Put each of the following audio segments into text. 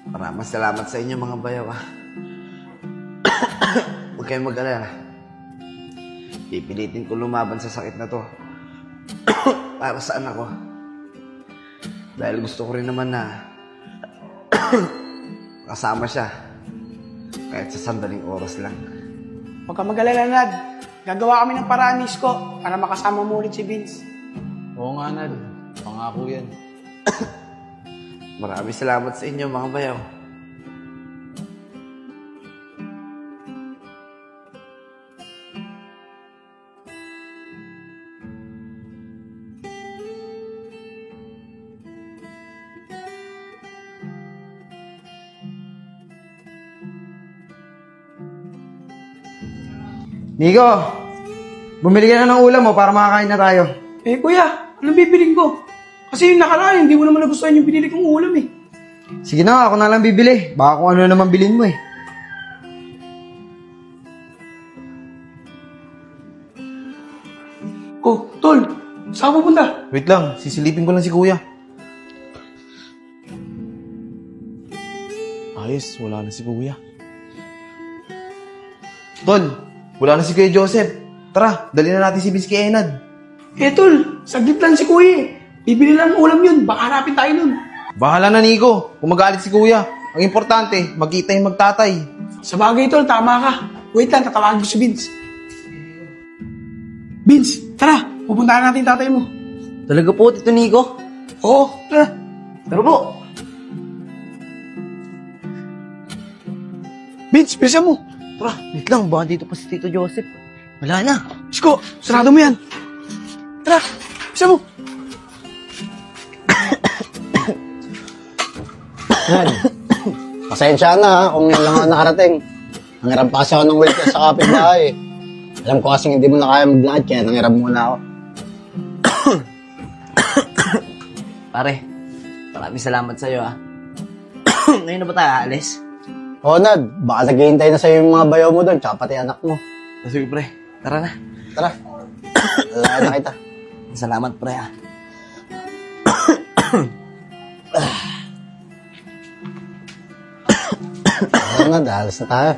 Maraming salamat sa inyo mga bayaw ha. Huwag kayong mag-alala. Pipilitin ko lumaban sa sakit na to. Para sa anak ko. Dahil gusto ko rin naman na kasama siya. Kahit sa sandaling oras lang. Huwag ka mag-alala, Nad. Gagawa kami ng paraan ni Isko para makasama mo ulit si Vince. Oo nga, Nad. Pangako yan. Maraming salamat sa inyo mga bayaw. Nico, bumili ka na ng ulam mo para makakain na tayo. Eh, kuya, anong bibiling ko? Kasi yung nakaraan, hindi mo naman nagustuhan yung binili kong ulam eh. Sige na, ako na lang bibili. Baka kung ano naman bilhin mo eh. Oh, tol, saan ka pupunta? Wait lang, sisilipin ko lang si Kuya. Ayos, wala na si Kuya. Tol, wala na si Kuya Joseph. Tara, dali na natin si Vince kay Enad. Eh, tol, saglit lang si kuya eh. Bibili lang ng ulam yun, baka hanapin tayo nun. Bahala na, Nico. Kung magalit si Kuya. Ang importante, magkita yung magtatay. Sa bagay, tol, tama ka. Wait lang, tatawagin ko si Vince. Vince, tara, pupuntahan natin tatay mo. Talaga po, Tito Nico? Oo, tara. Pero po. Vince, bilisan mo. Tara, wait lang. Baka dito pa si Tito Joseph. Wala na. Isko, sarado mo yan. Tara, bilisan mo. Yan. Pasensya na ha, kung yan lang ako nakarating. Nangiram pa kasi ako ng wheelchair sa kapitbahay. Alam ko kasi hindi mo na kaya maglakad, kaya nangiram muna ako. Pare, maraming salamat sa'yo ha. Ngayon na ba tayo aalis? Oo, Nad, baka naghihintay na sa'yo yung mga bayaw mo doon, tsaka pati anak mo. Sige pre, tara na. Tara, lalakad na kita. Salamat pre ha. Tara, Nad, alas na tayo.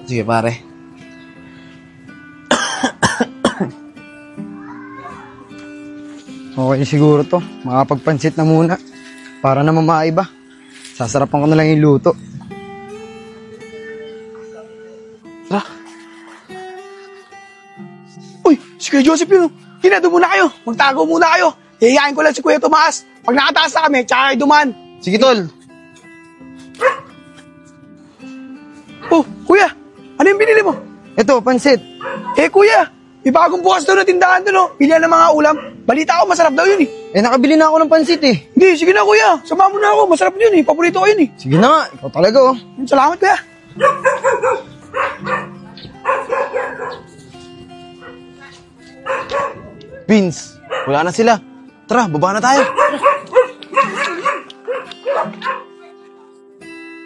Sige pare. Okay siguro to. Makapagpansit na muna. Para naman maiba. Sasarapan ko na lang yung luto. Tara. Uy, si Kuya Joseph yun. Hina, doon muna kayo. Magtago muna kayo. Iyayain ko lang si Kuya Tomas. Pag nakataas na kami, tsaka kayo duman. Sige, Tol. Oh, Kuya, ano yung binili mo? Ito, pansit. Eh, Kuya, may bagong bukas daw na tindahan doon, no? Bilihan ng mga ulam. Balita ko, masarap daw yun, eh. Eh, nakabili na ako ng pansit eh. Hindi, sige na, Kuya. Sama mo na ako. Masarap yun, eh. Paborito ko yun, eh. Sige na nga, ikaw talaga oh. Salamat, Kuya. Vince, wala na sila. Tara, baba na tayo.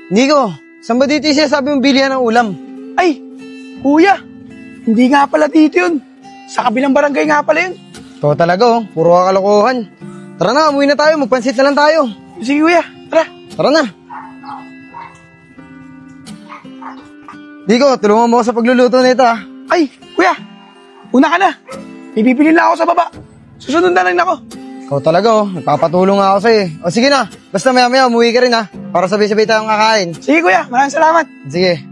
Nico, saan ba dito yung sinasabi mong bilihan ng ulam? Ay, Kuya. Hindi nga pala dito yun. Sa kabilang barangay nga pala yun. Ikaw talaga oh, puro kakalokohan. Tara na, umuwi na tayo, magpansit na lang tayo. Sige, Kuya. Tara. Tara na. Nico, tulungan mo ako sa pagluluto nito ah. Ay, Kuya. Una ka na. May bibili na ako sa baba. Susunod na lang ako. Ikaw talaga oh, nagpapatulong nga ako sa'yo eh. O sige na, basta maya-maya umuwi ka rin ha. Para sabay-sabay tayong kakain. Sige, Kuya. Maraming salamat. Sige.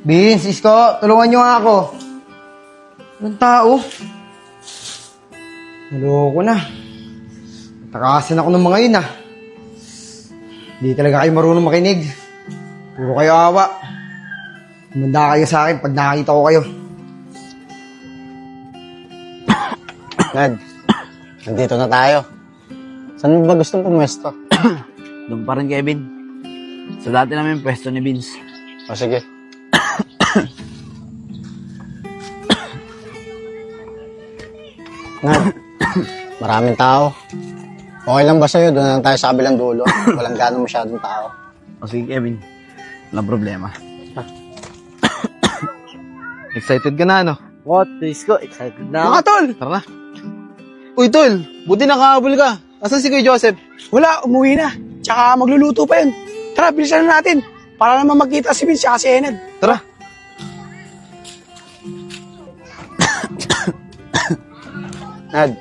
Vince, Isko, tulungan nyo nga ako. Anong tao? Naloko na. Natakasan ako ng mga yun ah. Hindi talaga kayo marunong makinig. Puro kayo awa. Humanda kayo sa akin pag nakakita ko kayo. Nad, nandito na tayo. Saan ba gustong pumwesto? Doon pa rin, Kevin. Sa dati namin pwesto ni Vince. O sige. Nad, maraming tao. Okay lang ba sa'yo? Doon lang tayo sa kabilang dulo. Walang gano'ng masyadong tao. O sige, Kevin. Walang problema. Excited ka na, ano? What? Isko, excited na Mga tol. Tara na. Uy, tol, buti nakahabol ka. Asan si Kuya Joseph? Wala, umuwi na. Tsaka magluluto pa yun. Tara, bilisan na natin. Para naman magkita si Vince tsaka si Enad. Tara. Nad,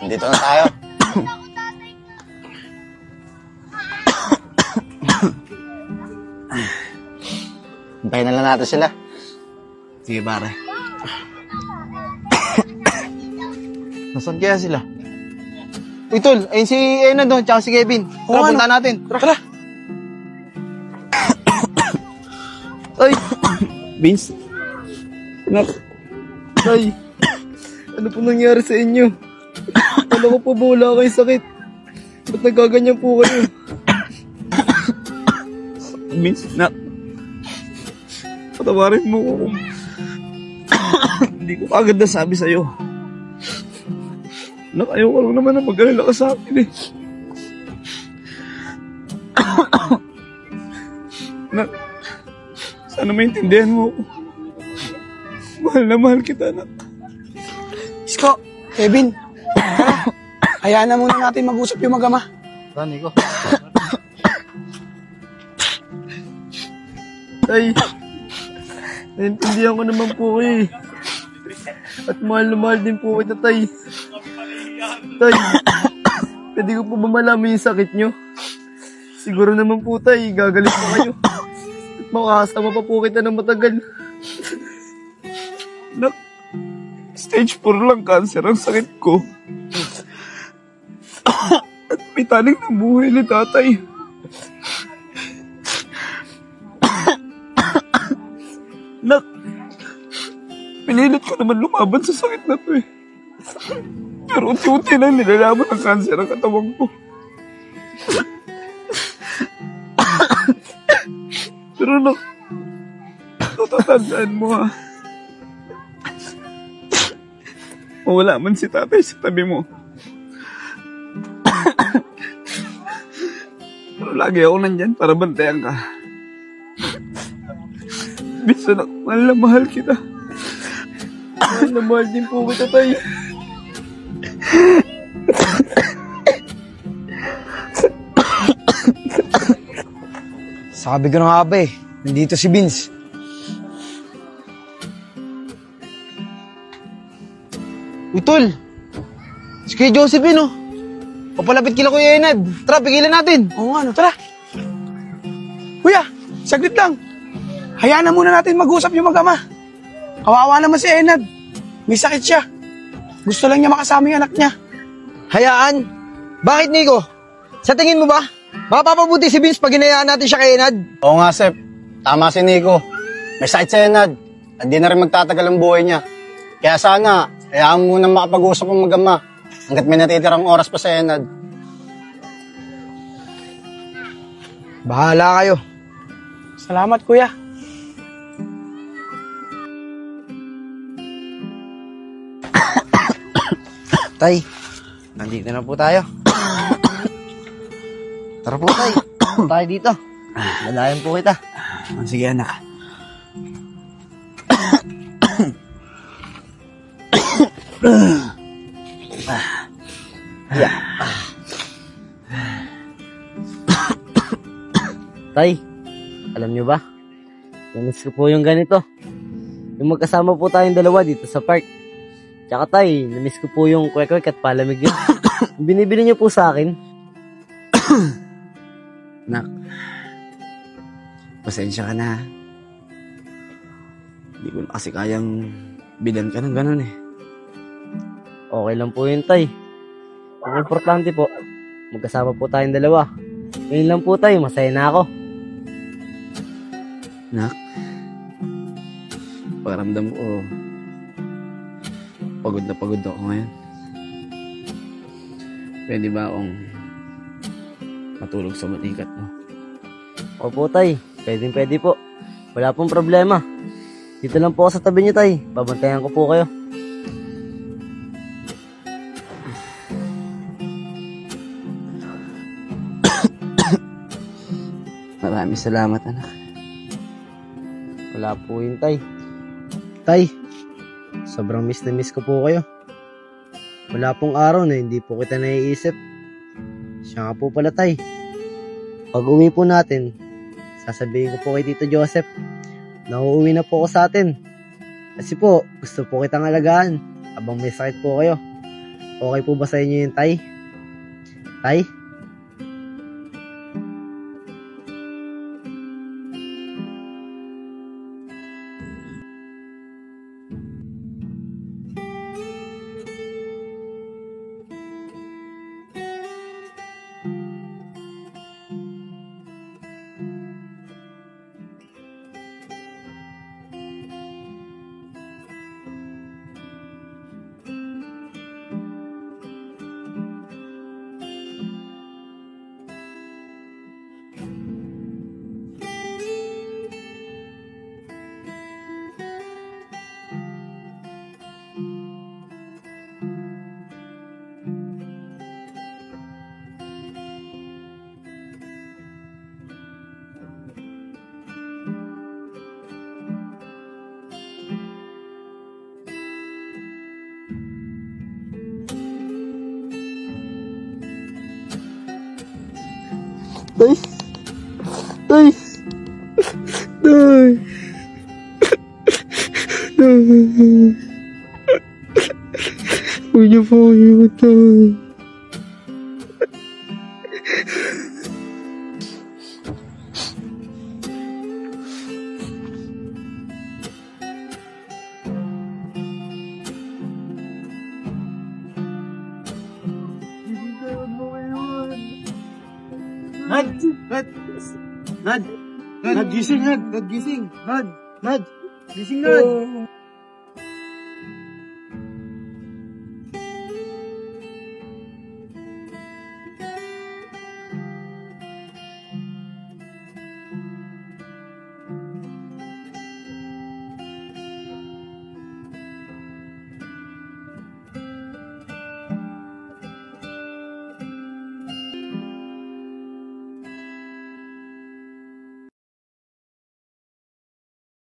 nandito na tayo. Hintayin na lang natin sila. Sige, pare. Nasaan kaya sila? Uy, tol, ayun si Enad doon, tsaka si Kevin. Tara, Oo, punta ano? natin. Tara. Ay! Vince? Nak! Tay! Ano po nangyari sa inyo? Kala ko po ba wala kayong sakit? Ba't nagaganyan po kayo? Vince, nak. Patawarin mo ko kung hindi ko agad nasabi sa'yo. Nak, ayaw ko lang naman na mag-alala ka sa akin eh. Nak, sana maintindihan mo ako. Mahal na mahal kita, nak. Isko, Kevin. Tara. Hayaan na muna natin mag-usap yung mag-ama. Tani ko. Tay, naintindihan ko naman po kayo eh. At mahal na mahal din po kita, Tay. Tay, pwede ko po ba malaman yung sakit nyo? Siguro naman po, Tay, gagalit po kayo. At makakasama pa po kita ng matagal. Nak, stage 4 lang cancer ang sakit ko. At may taning ng buhay ni tatay. Nak, pinilit ko naman lumaban sa sakit na to eh. Pero unti-unti lang nilalaman ng cancer ang katawan ko. Pero nak, tatandaan mo ha. Wala man si tatay sa tabi mo. Pero lagi ako nandyan para bantayan ka. Bisa na, mahal kita. Mahal na mahal din po kita, Tay. Sabi ko na nga ba eh, nandito si Vince. Uy, tol! Si Kuya Joseph yun, oh. Papalapit kila Kuya Enad. Tara, pigilan natin. Oo nga, no, tara. Kuya, saglit lang. Hayaan na muna natin mag-usap yung mag-ama. Kawawa naman si Enad. May sakit siya. Gusto lang niya makasama yung anak niya. Hayaan? Bakit, Nico? Sa tingin mo ba, mapapabuti si Vince pag hinayaan natin siya kay Enad? Oo nga, Sep. Tama si Nico. May sakit si Enad. At di na rin magtatagal ang buhay niya. Kaya sana, hayaan mo na makapag-usap ang mag-ama hanggat may natitirang oras pa sa Enad. Bahala kayo. Salamat, kuya. Tay, nandito na po tayo. Tara po, Tay. Tayo dito. Lalayan po kita. Sige, anak. Tay, alam nyo ba? Namiss ko po yung ganito. Yung magkasama po tayong dalawa dito sa park. Tsaka tay, namiss ko po yung kwek-kwek at palamig yun. Yung binibili niyo po sa akin. Nak, pasensya ka na. Hindi ko na kasi kayang bilan ka ng ganun eh. Okay lang po yun, tay. Ang importante po, magkasama po tayong dalawa. Ngayon lang po tay, masaya na ako. Nak, pakiramdam ko, pagod na pagod ako ngayon. Pwede ba akong matulog sa matikat mo? Opo tay, pwede po. Wala pong problema. Dito lang po ako sa tabi niyo tay. Babantayan ko po kayo. Maraming salamat, anak. Wala po yun tay. Tay, sobrang miss na miss ko po kayo. Wala pong araw na hindi po kita naiisip. Siya nga po pala, tay. Pag uwi po natin, sasabihin ko po kay Tito Joseph na uuwi na po ako sa atin. Kasi po, gusto po kitang alagaan habang may sakit po kayo. Okay po ba sa inyo yun, tay? Tay? Tay! Tay! Tay! Huwag niyo po ako iwan, tay. Nad! Nad! Nad! Nad, gising, Nad! Nad, gising! Nad! Nad! Gising, Nad!